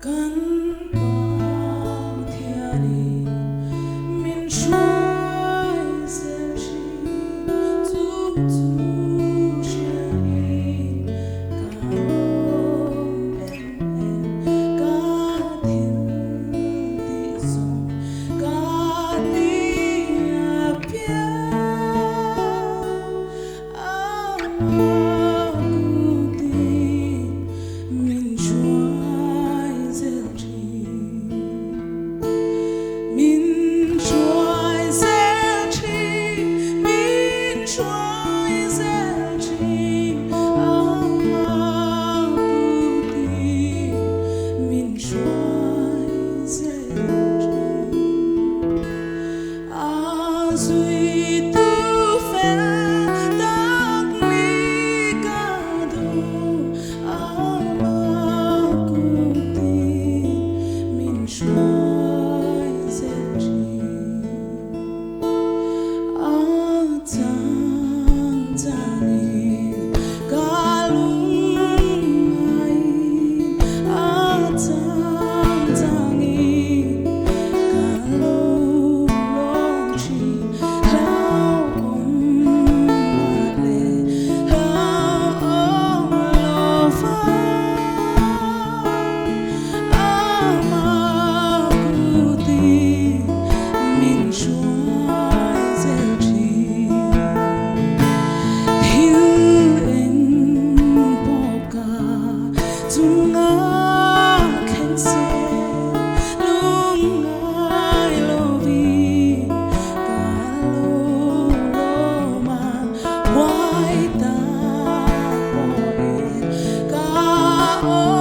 Kan bao thiên min trôi giờ chỉ tu tu shari cả ôm em cả thiên đi sông cả đi apia Duy tu phê đắc ly ca du ama cu ti min trôi dễ chi a tan tani ca lung ai a tan tani ca lung long chi oh